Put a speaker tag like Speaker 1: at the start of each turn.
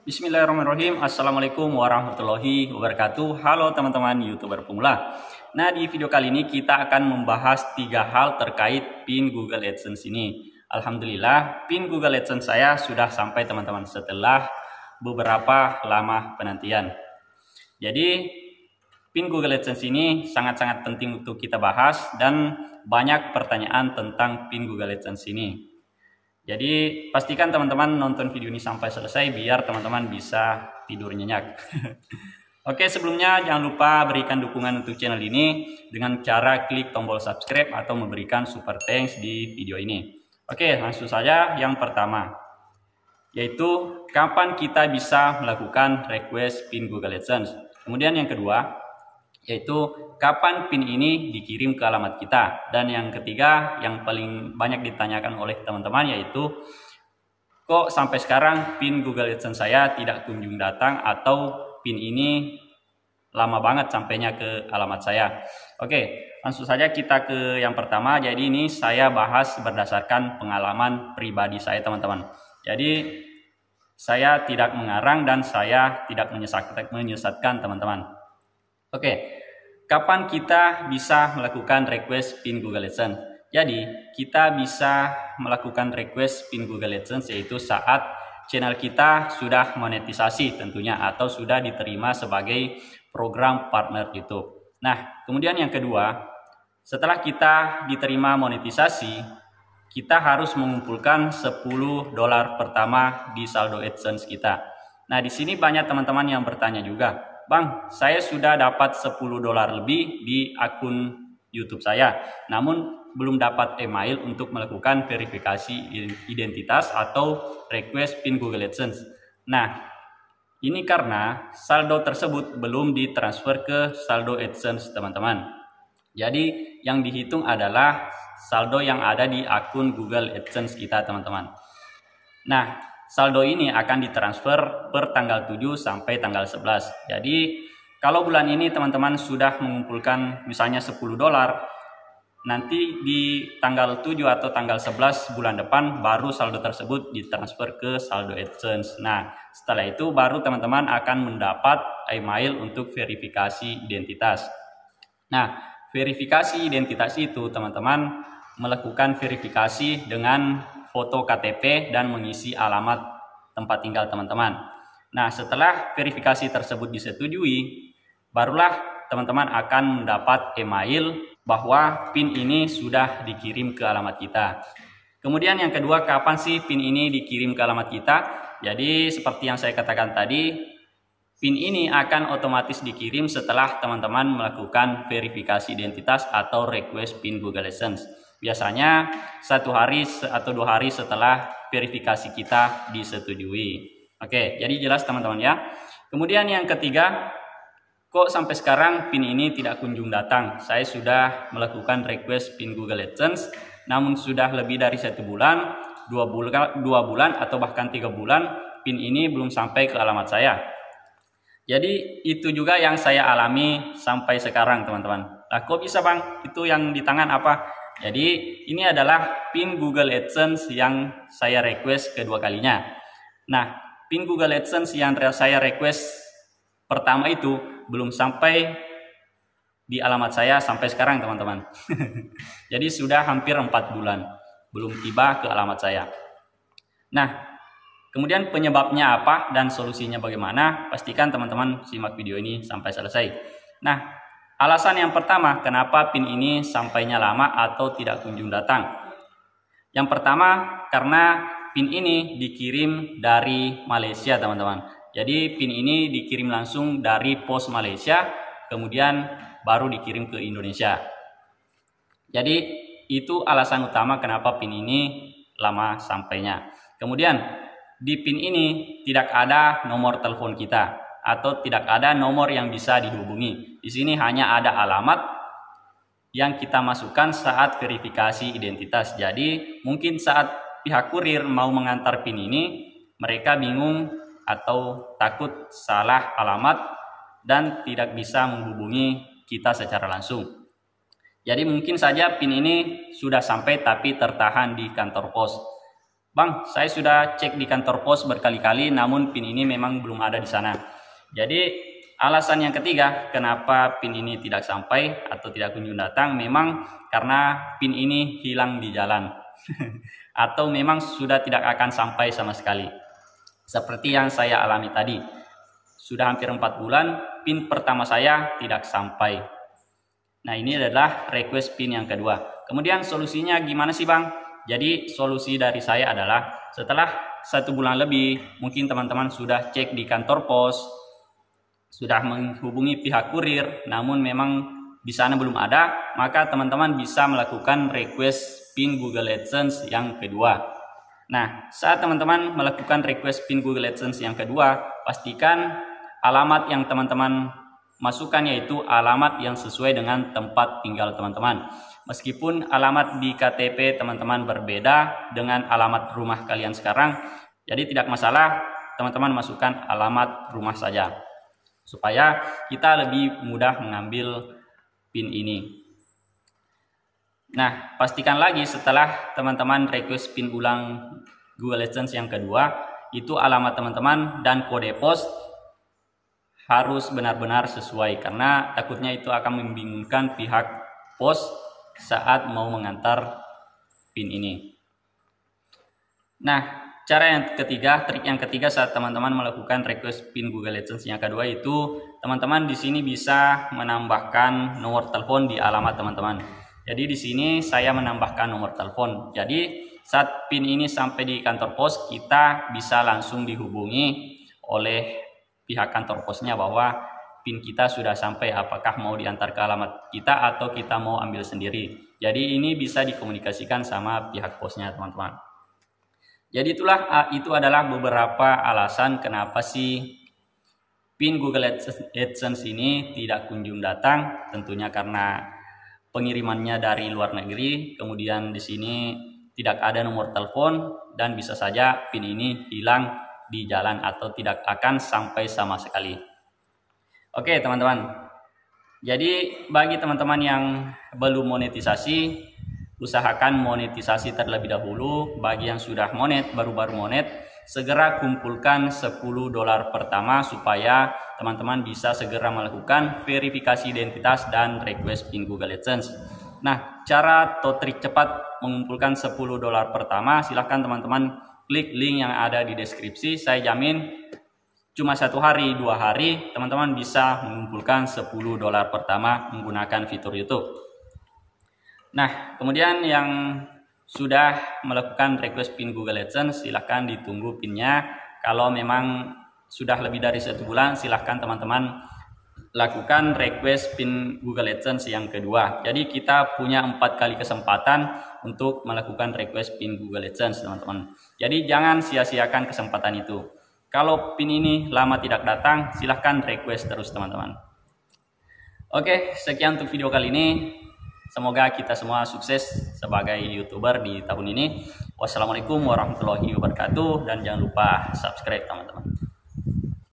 Speaker 1: Bismillahirrahmanirrahim. Assalamualaikum warahmatullahi wabarakatuh. Halo teman-teman YouTuber pemula. Nah, di video kali ini kita akan membahas 3 hal terkait PIN Google AdSense ini. Alhamdulillah, PIN Google AdSense saya sudah sampai teman-teman setelah beberapa lama penantian. Jadi, PIN Google AdSense ini sangat-sangat penting untuk kita bahas dan banyak pertanyaan tentang PIN Google AdSense ini. Jadi pastikan teman-teman nonton video ini sampai selesai biar teman-teman bisa tidur nyenyak. Oke, sebelumnya jangan lupa berikan dukungan untuk channel ini dengan cara klik tombol subscribe atau memberikan super thanks di video ini. Oke, langsung saja yang pertama, yaitu kapan kita bisa melakukan request PIN Google AdSense. Kemudian yang kedua, yaitu kapan PIN ini dikirim ke alamat kita. Dan yang ketiga yang paling banyak ditanyakan oleh teman-teman, yaitu kok sampai sekarang PIN Google AdSense saya tidak kunjung datang atau PIN ini lama banget sampainya ke alamat saya. Oke, langsung saja kita ke yang pertama. Jadi ini saya bahas berdasarkan pengalaman pribadi saya teman-teman. Jadi saya tidak mengarang dan saya tidak menyesatkan teman-teman. Oke, kapan kita bisa melakukan request PIN Google AdSense? Jadi, kita bisa melakukan request PIN Google AdSense yaitu saat channel kita sudah monetisasi tentunya atau sudah diterima sebagai program partner YouTube. Nah, kemudian yang kedua, setelah kita diterima monetisasi, kita harus mengumpulkan $10 pertama di saldo AdSense kita. Nah, di sini banyak teman-teman yang bertanya juga, Bang, saya sudah dapat $10 lebih di akun YouTube saya, namun belum dapat email untuk melakukan verifikasi identitas atau request PIN Google AdSense. Nah, ini karena saldo tersebut belum ditransfer ke saldo AdSense teman-teman. Jadi, yang dihitung adalah saldo yang ada di akun Google AdSense kita teman-teman. Nah, saldo ini akan ditransfer per tanggal 7 sampai tanggal 11. Jadi, kalau bulan ini teman-teman sudah mengumpulkan misalnya $10, nanti di tanggal 7 atau tanggal 11 bulan depan baru saldo tersebut ditransfer ke saldo AdSense. Nah, setelah itu baru teman-teman akan mendapat email untuk verifikasi identitas. Nah, verifikasi identitas itu teman-teman melakukan verifikasi dengan foto KTP dan mengisi alamat tempat tinggal teman-teman. Nah, setelah verifikasi tersebut disetujui, barulah teman-teman akan mendapat email bahwa PIN ini sudah dikirim ke alamat kita. Kemudian yang kedua, kapan sih PIN ini dikirim ke alamat kita? Jadi seperti yang saya katakan tadi, PIN ini akan otomatis dikirim setelah teman-teman melakukan verifikasi identitas atau request PIN Google AdSense. Biasanya 1 hari atau 2 hari setelah verifikasi kita disetujui. Oke, jadi jelas teman-teman ya. Kemudian yang ketiga, kok sampai sekarang PIN ini tidak kunjung datang? Saya sudah melakukan request PIN Google AdSense, namun sudah lebih dari 1 bulan, 2 bulan atau bahkan 3 bulan, PIN ini belum sampai ke alamat saya. Jadi itu juga yang saya alami sampai sekarang teman-teman. Nah, kok bisa Bang? Itu yang di tangan apa? Jadi ini adalah PIN Google AdSense yang saya request kedua kalinya. Nah, PIN Google AdSense yang saya request pertama itu belum sampai di alamat saya sampai sekarang teman-teman. Jadi sudah hampir 4 bulan belum tiba ke alamat saya. Nah, kemudian penyebabnya apa dan solusinya bagaimana? Pastikan teman-teman simak video ini sampai selesai. Nah, alasan yang pertama, kenapa PIN ini sampainya lama atau tidak kunjung datang? Yang pertama, karena PIN ini dikirim dari Malaysia, teman-teman. Jadi PIN ini dikirim langsung dari pos Malaysia, kemudian baru dikirim ke Indonesia. Jadi itu alasan utama kenapa PIN ini lama sampainya. Kemudian di PIN ini tidak ada nomor telepon kita atau tidak ada nomor yang bisa dihubungi. Di sini hanya ada alamat yang kita masukkan saat verifikasi identitas. Jadi mungkin saat pihak kurir mau mengantar PIN ini, mereka bingung atau takut salah alamat dan tidak bisa menghubungi kita secara langsung. Jadi mungkin saja PIN ini sudah sampai tapi tertahan di kantor pos. Bang, saya sudah cek di kantor pos berkali-kali, namun PIN ini memang belum ada di sana. Jadi alasan yang ketiga kenapa PIN ini tidak sampai atau tidak kunjung datang, memang karena PIN ini hilang di jalan atau memang sudah tidak akan sampai sama sekali. Seperti yang saya alami tadi, sudah hampir 4 bulan PIN pertama saya tidak sampai. Nah, ini adalah request PIN yang kedua. Kemudian solusinya gimana sih Bang? Jadi solusi dari saya adalah setelah 1 bulan lebih, mungkin teman-teman sudah cek di kantor pos, sudah menghubungi pihak kurir, namun memang di sana belum ada, maka teman-teman bisa melakukan request PIN Google AdSense yang kedua. Nah, saat teman-teman melakukan request PIN Google AdSense yang kedua, pastikan alamat yang teman-teman masukkan yaitu alamat yang sesuai dengan tempat tinggal teman-teman. Meskipun alamat di KTP teman-teman berbeda dengan alamat rumah kalian sekarang, jadi tidak masalah, teman-teman masukkan alamat rumah saja, supaya kita lebih mudah mengambil PIN ini. Nah, pastikan lagi setelah teman-teman request PIN ulang Google AdSense yang kedua, itu alamat teman-teman dan kode pos harus benar-benar sesuai, karena takutnya itu akan membingungkan pihak pos saat mau mengantar PIN ini. Nah, cara yang ketiga, trik yang ketiga saat teman-teman melakukan request PIN Google AdSense yang kedua itu, teman-teman di sini bisa menambahkan nomor telepon di alamat teman-teman. Jadi di sini saya menambahkan nomor telepon. Jadi saat PIN ini sampai di kantor pos, kita bisa langsung dihubungi oleh pihak kantor posnya bahwa PIN kita sudah sampai, apakah mau diantar ke alamat kita atau kita mau ambil sendiri. Jadi ini bisa dikomunikasikan sama pihak posnya teman-teman. Jadi itu adalah beberapa alasan kenapa sih PIN Google AdSense ini tidak kunjung datang. Tentunya karena pengirimannya dari luar negeri, kemudian di sini tidak ada nomor telepon, dan bisa saja PIN ini hilang di jalan atau tidak akan sampai sama sekali. Oke teman-teman, jadi bagi teman-teman yang belum monetisasi, usahakan monetisasi terlebih dahulu. Bagi yang sudah monet, baru-baru monet, segera kumpulkan $10 pertama supaya teman-teman bisa segera melakukan verifikasi identitas dan request PIN Google AdSense. Nah, cara atau trik cepat mengumpulkan $10 pertama, silahkan teman-teman klik link yang ada di deskripsi. Saya jamin cuma 1 hari, 2 hari, teman-teman bisa mengumpulkan $10 pertama menggunakan fitur YouTube. Nah, kemudian yang sudah melakukan request PIN Google AdSense, silahkan ditunggu PIN-nya. Kalau memang sudah lebih dari 1 bulan, silahkan teman-teman lakukan request PIN Google AdSense yang kedua. Jadi kita punya 4 kali kesempatan untuk melakukan request PIN Google AdSense teman-teman. Jadi jangan sia-siakan kesempatan itu. Kalau PIN ini lama tidak datang, silahkan request terus teman-teman. Oke, sekian untuk video kali ini. Semoga kita semua sukses sebagai YouTuber di tahun ini. Wassalamualaikum warahmatullahi wabarakatuh, dan jangan lupa subscribe teman-teman.